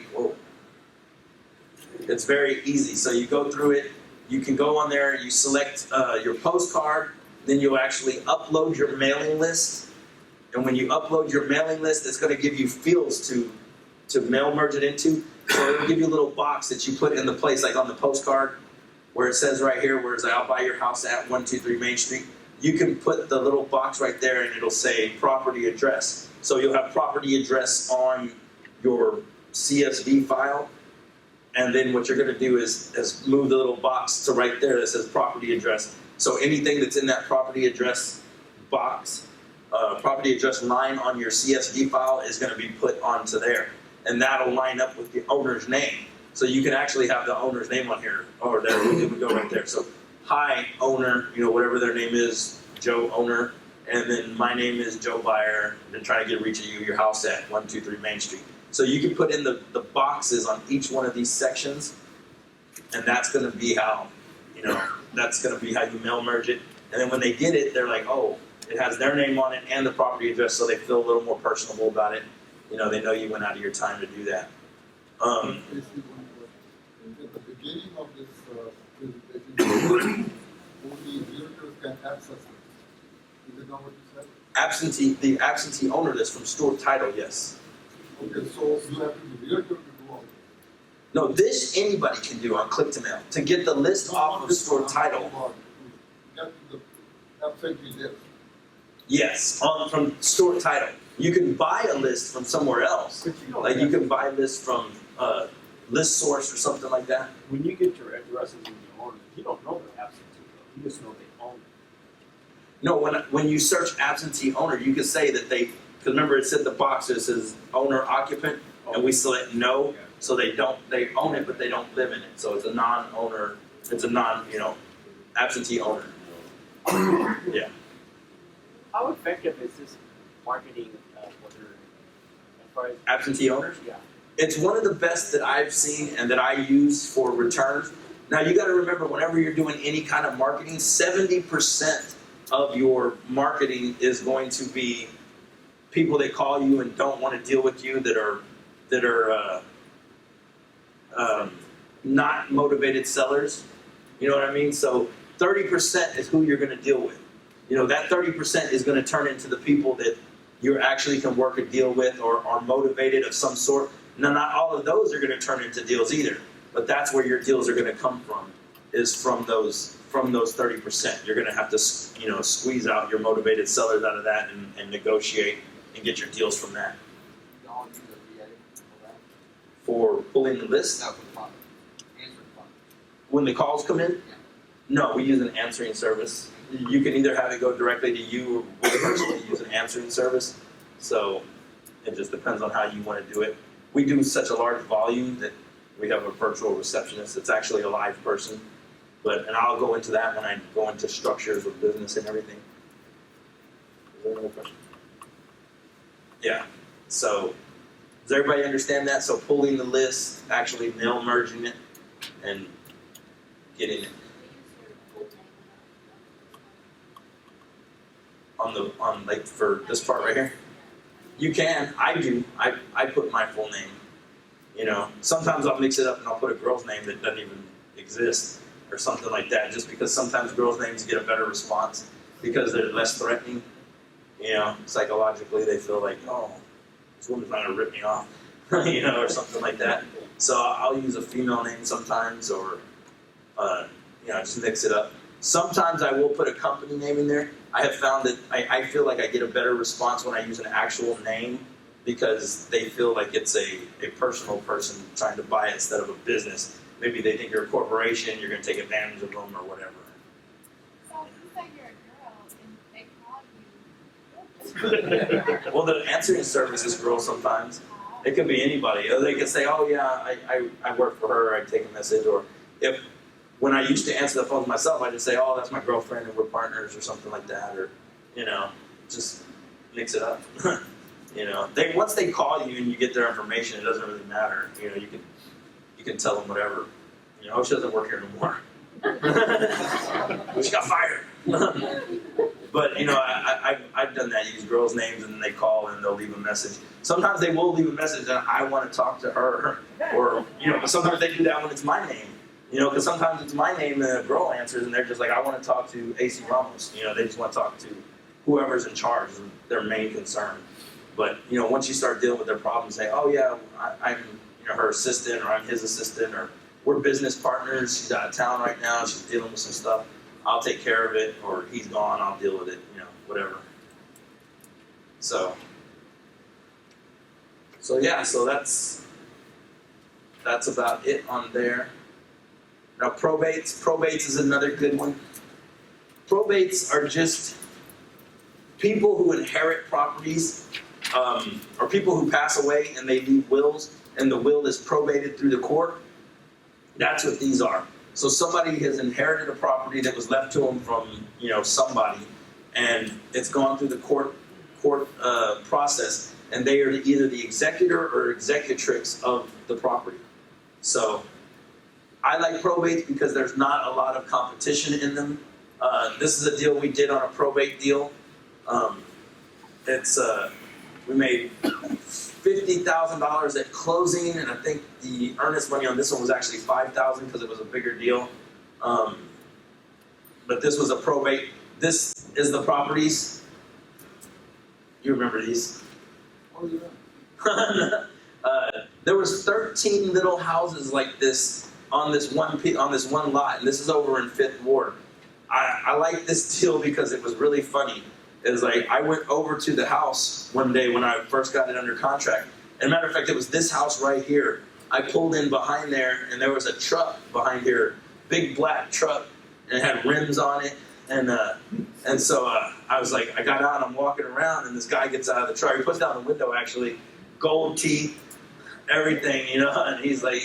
easy. So you go through it. You can go on there. You select your postcard. Then you'll actually upload your mailing list. And when you upload your mailing list, it's going to give you fields to mail merge it into. So it'll give you a little box that you put in the place, like on the postcard, where it says right here, where it's like, I'll buy your house at 123 Main Street. You can put the little box right there and it'll say property address. So you'll have property address on your CSV file. And then what you're going to do is move the little box to right there that says property address. So anything that's in that property address box, property address line on your CSV file is going to be put onto there. And that'll line up with the owner's name. So you can actually have the owner's name on here, or there we go right there. So, hi, owner, whatever their name is, Joe, owner, and then my name is Joe Buyer, been trying to get a reach of you, your house at 123 Main Street. So you can put in the boxes on each one of these sections, and that's going to be how, that's going to be how you mail merge it. And then when they get it, they're like, oh, it has their name on it and the property address, so they feel a little more personable about it. They know you went out of your time to do that. At the beginning of this presentation, only realtors can access it. Is it not what you said? The absentee owner list from stored title, yes. Okay, so you have to be realtor to do all this. No, this anybody can do on Click to Mail. To get the list off of stored title, Get to the absentee list. yes, from stored title. You can buy a list from somewhere else. But you don't Like have- you can buy a list from List Source or something like that. when you get your addresses in the owner, you don't know they're absentee though. You just know they own it. No, when you search absentee owner, you can say that because remember it said the box that says owner occupant, and we select no, so they own it, but they don't live in it. So it's a non-owner, absentee owner. Yeah. How effective is this marketing for their enterprise? Absentee owners? Yeah. It's one of the best that I've seen and that I use for returns. Now you got to remember, whenever you're doing any kind of marketing, 70% of your marketing is going to be people that call you and don't want to deal with you, that are not motivated sellers. You know what I mean? So 30% is who you're going to deal with. That 30% is going to turn into the people that you actually can work a deal with or are motivated of some sort. Now, not all of those are going to turn into deals either, but that's where your deals are going to come from, is from those 30%. You're going to have to, squeeze out your motivated sellers out of that and negotiate and get your deals from that. Y'all use a VA for that? For pulling the list, That's the fund. Answering fund. when the calls come in, no, we use an answering service. You can either have it go directly to you, or we personally use an answering service. So it just depends on how you want to do it. We do such a large volume that we have a virtual receptionist. It's actually a live person. And I'll go into that when I go into structures of business and everything. Is there another question? Yeah. So does everybody understand that? So pulling the list, actually mail merging it, and getting it on like for this part right here. You can. I do. I put my full name. Sometimes I'll mix it up and I'll put a girl's name that doesn't even exist or something like that, just because sometimes girls' names get a better response because they're less threatening. Psychologically they feel like, oh, this woman's not gonna rip me off, or something like that. So I'll use a female name sometimes, or just mix it up. Sometimes I will put a company name in there. I have found that I feel like I get a better response when I use an actual name, because they feel like it's a personal person trying to buy it instead of a business. Maybe they think you're a corporation, you're going to take advantage of them or whatever. So you say you're a girl and they call you. Well, the answering service is girls sometimes. It could be anybody. Or they could say, oh yeah, I work for her, I take a message. Or when I used to answer the phones myself, I just say, oh, that's my girlfriend and we're partners or something like that. Or, just mix it up. You know, they once they call you and you get their information, it doesn't really matter. You know, you can tell them whatever. You know, oh, she doesn't work here anymore. She got fired. But you know, I've done that. Use girls' names and then they call and they'll leave a message. Sometimes they will leave a message and I want to talk to her, or you know, but sometimes they do that when it's my name. You know, because sometimes it's my name and a girl answers and they're just like, I want to talk to AC Ramos. You know, they just want to talk to whoever's in charge, is their main concern. But you know, once you start dealing with their problems, say, oh yeah, I'm you know her assistant, or I'm his assistant, or we're business partners. She's out of town right now. She's dealing with some stuff. I'll take care of it, or he's gone. I'll deal with it. You know, whatever. So yeah. So that's about it on there. Now probates is another good one. Probates are just people who inherit properties, or people who pass away and they leave wills, and the will is probated through the court. That's what these are. So somebody has inherited a property that was left to them from, you know, somebody, and it's gone through the court process, and they are either the executor or executrix of the property. So I like probates because there's not a lot of competition in them. This is a deal we did on a probate deal. We made $50,000 at closing, and I think the earnest money on this one was actually $5,000 because it was a bigger deal. But this was a probate. This is the properties. You remember these? Oh yeah. There was 13 little houses like this on this one lot, and this is over in 5th Ward. I like this deal because it was really funny. It was like, I went over to the house one day when I first got it under contract. And matter of fact, it was this house right here. I pulled in behind there, and there was a truck behind here, big black truck, and it had rims on it. And so I was like, I got out, and I'm walking around, and this guy gets out of the truck. He puts down the window, actually, gold teeth, everything, you know. And he's like,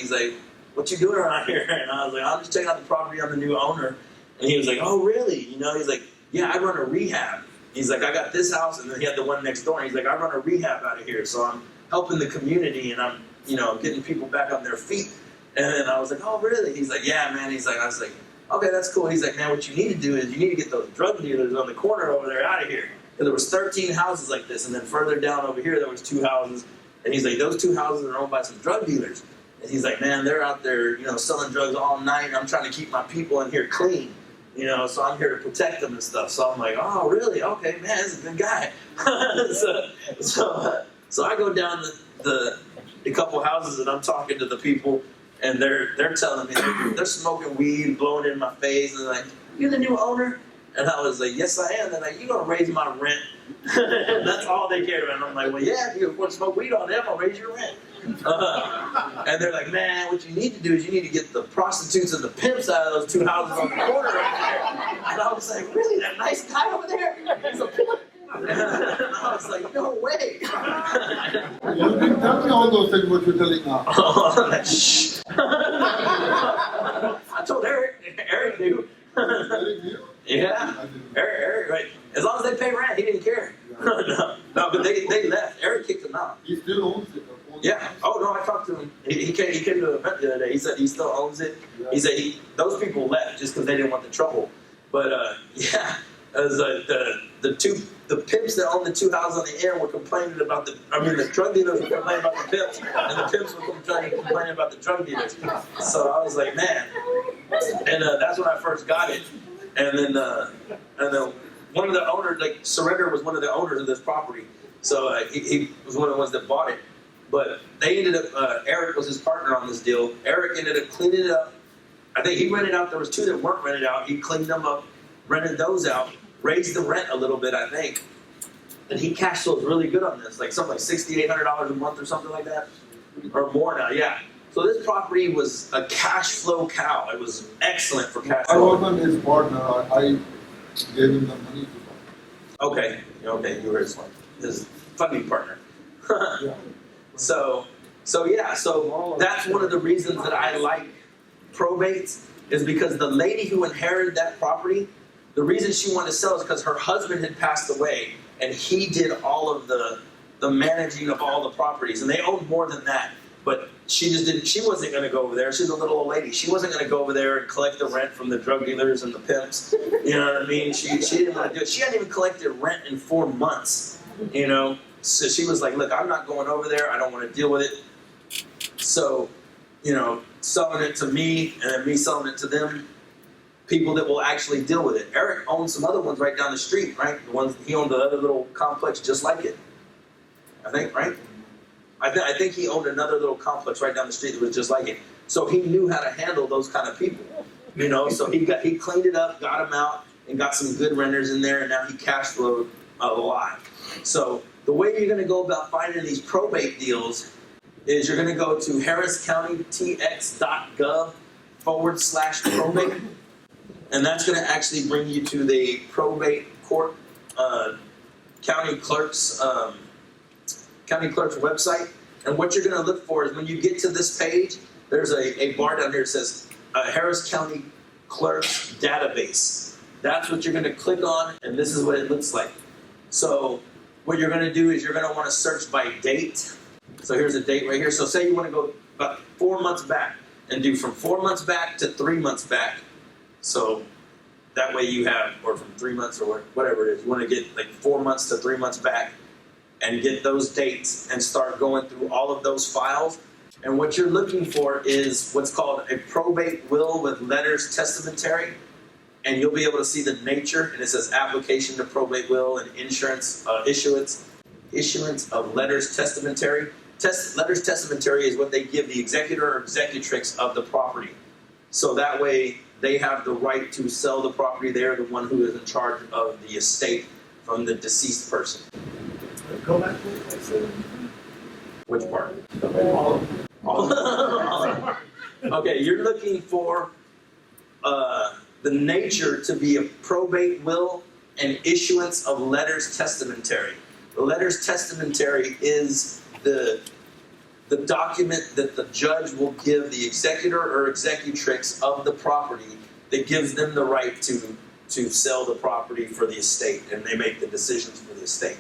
what you doing around here? And I was like, I'm just checking out the property. I'm the new owner. And he was like, oh, really? You know, he's like, yeah, I run a rehab. He's like, I got this house, and then he had the one next door. And he's like, I run a rehab out of here, so I'm helping the community, and I'm, you know, getting people back on their feet. And then I was like, oh, really? He's like, yeah, man. He's like, I was like, okay, that's cool. He's like, man, what you need to do is you need to get those drug dealers on the corner over there out of here. And there was 13 houses like this, and then further down over here, there was 2 houses. And he's like, those 2 houses are owned by some drug dealers. And he's like, man, they're out there, you know, selling drugs all night. I'm trying to keep my people in here clean. You know, so I'm here to protect them and stuff. So I'm like, oh, really? Okay, man, this is a good guy. So I go down the couple houses and I'm talking to the people, and they're telling me they're smoking weed, blowing in my face, and they're like, "You're the new owner?" And I was like, "Yes, I am." They're like, "You're gonna raise my rent?" That's all they care about. And I'm like, "Well, yeah, if you afford to smoke weed all day, I'll raise your rent." And they're like, man, what you need to do is you need to get the prostitutes and the pimps out of those 2 houses on the corner right there. And I was like, really? That nice guy over there? He's a pimp? And I was like, no way. You didn't tell me all those things what you're telling now. Shh. I told Eric. Eric knew. Eric knew? Yeah. Eric, right. As long as they pay rent, he didn't care. No, but they left. Eric kicked them out. He still owns it. Yeah. Oh no, I talked to him. He came to the event the other day. He said he still owns it. Yeah. He said those people left just because they didn't want the trouble. But yeah, as the pimps that own the 2 houses on the air were complaining about the drug dealers were complaining about the pimps, and the pimps were complaining about the drug dealers. So I was like, man, and that's when I first got it. And then one of the owners, like Surrender, was one of the owners of this property. So he was one of the ones that bought it. But they ended up, Eric was his partner on this deal. Eric ended up cleaning it up. I think he rented out, there was 2 that weren't rented out. He cleaned them up, rented those out, raised the rent a little bit, I think. And he cash flows really good on this, like something like $6,800 a month or something like that. Or more now, yeah. So this property was a cash flow cow. It was excellent for cash I flow. wasn't his partner. I gave him the money to buy. Okay, you were his funding partner. Yeah. So that's one of the reasons that I like probates, is because the lady who inherited that property, the reason she wanted to sell is because her husband had passed away, and he did all of the the managing of all the properties, and they owned more than that. But she just didn't. She wasn't going to go over there. She's a little old lady. She wasn't going to go over there and collect the rent from the drug dealers and the pimps. You know what I mean? She didn't want to do it. She hadn't even collected rent in 4 months. You know, so she was like, "Look, I'm not going over there. I don't want to deal with it." So, you know, selling it to me and then me selling it to them, people that will actually deal with it. Eric owns some other ones right down the street, right? The ones he owned the other little complex just like it. I think, right? I think he owned another little complex right down the street that was just like it. So he knew how to handle those kind of people, you know. So he cleaned it up, got them out, and got some good renters in there, and now he cash flowed a lot. So the way you're going to go about finding these probate deals is you're going to go to harriscountytx.gov/probate, and that's going to actually bring you to the probate court county clerk's website. And what you're going to look for is when you get to this page, there's a bar down here that says Harris County Clerk's Database. That's what you're going to click on, and this is what it looks like. So what you're going to do is you're going to want to search by date. So here's a date right here. So say you want to go about 4 months back and do from 4 months back to 3 months back. So that way you have, or from 3 months or whatever it is, you want to get like 4 months to 3 months back and get those dates and start going through all of those files. And what you're looking for is what's called a probate will with letters testamentary. And you'll be able to see the nature, and it says application to probate will and issuance of letters testamentary. Letters testamentary is what they give the executor or executrix of the property. So that way they have the right to sell the property. They're the one who is in charge of the estate from the deceased person. Go back to what I said. Which part? All of them. Okay, you're looking for the nature to be a probate will and issuance of letters testamentary. The letters testamentary is the document that the judge will give the executor or executrix of the property that gives them the right to sell the property for the estate, and they make the decisions for the estate.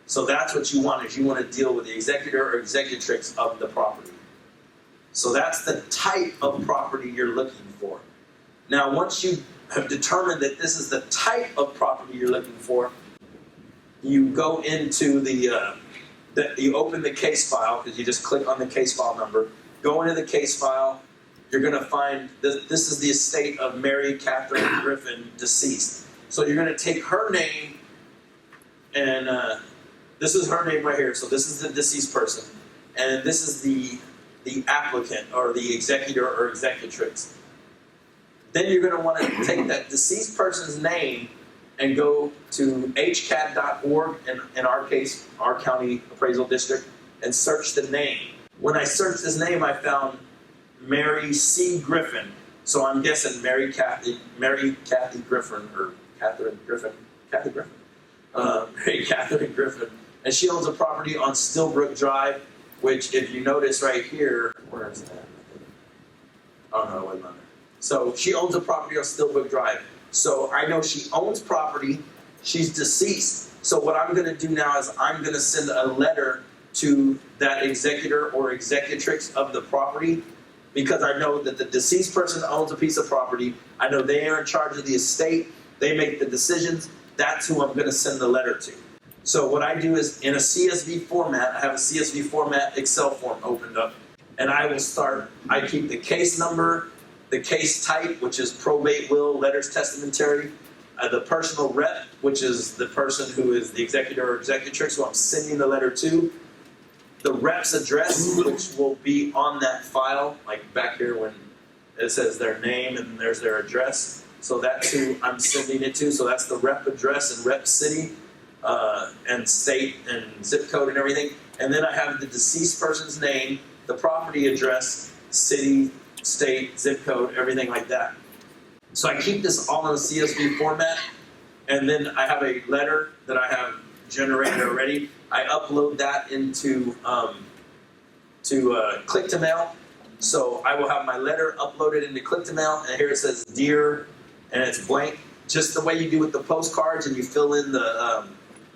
So that's what you want, is you want to deal with the executor or executrix of the property. So that's the type of property you're looking for. Now, once you have determined that this is the type of property you're looking for, you go into you open the case file, because you just click on the case file number. Go into the case file. You're going to find this is the estate of Mary Catherine Griffin, deceased. So you're going to take her name, and this is her name right here. So this is the deceased person, and this is the applicant or the executor or executrix. Then you're going to want to take that deceased person's name and go to hcat.org, in our case, our county appraisal district, and search the name. When I searched this name, I found Mary C. Griffin. So I'm guessing Mary Cathy Griffin, or Catherine Griffin. Mary Catherine Griffin. And she owns a property on Stillbrook Drive, which, if you notice right here, where is that? Oh no, it wasn't on there. So she owns a property on Stillbrook Drive. So I know she owns property. She's deceased. So what I'm going to do now is I'm going to send a letter to that executor or executrix of the property, because I know that the deceased person owns a piece of property. I know they are in charge of the estate. They make the decisions. That's who I'm going to send the letter to. So what I do is, in a CSV format, I have a CSV format Excel form opened up, and I keep the case number, the case type, which is probate will, letters testamentary, the personal rep, which is the person who is the executor or executrix who I'm sending the letter to, the rep's address, which will be on that file, like back here when it says their name and there's their address. So that's who I'm sending it to. So that's the rep address and rep city and state and zip code and everything. And then I have the deceased person's name, the property address, city, state, zip code, everything like that. So I keep this all in a CSV format, and then I have a letter that I have generated already. I upload that into Click to Mail. So I will have my letter uploaded into Click to Mail, and here it says Dear, and it's blank, just the way you do with the postcards, and you fill in the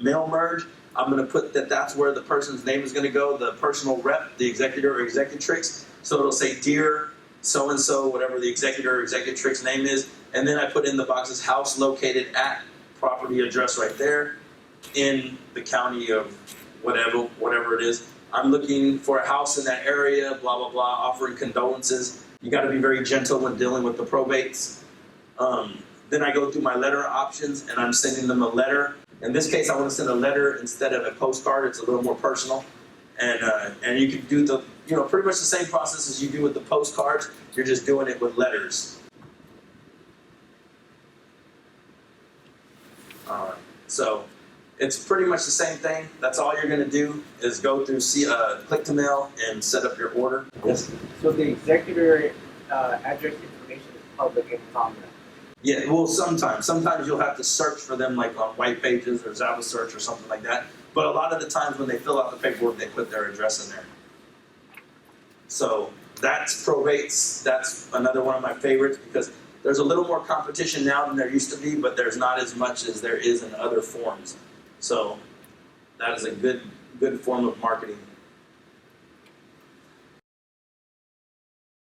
mail merge, I'm going to put that that's where the person's name is going to go, the personal rep, the executor or executrix. So it'll say dear so-and-so, whatever the executor or executrix name is. And then I put in the boxes house located at property address right there in the county of whatever it is. I'm looking for a house in that area, blah, blah, blah, offering condolences. You got to be very gentle when dealing with the probates. Then I go through my letter options and I'm sending them a letter. In this case, I want to send a letter instead of a postcard. It's a little more personal. And you can do the, pretty much the same process as you do with the postcards. You're just doing it with letters. So it's pretty much the same thing. That's all you're going to do is go through click to mail and set up your order. Yes. So the executor address information is public and common. Yeah, well, sometimes you'll have to search for them like on white pages or Java search or something like that. But a lot of the times when they fill out the paperwork, they put their address in there. So that's probates. That's another one of my favorites because there's a little more competition now than there used to be, but there's not as much as there is in other forms. So that is a good form of marketing.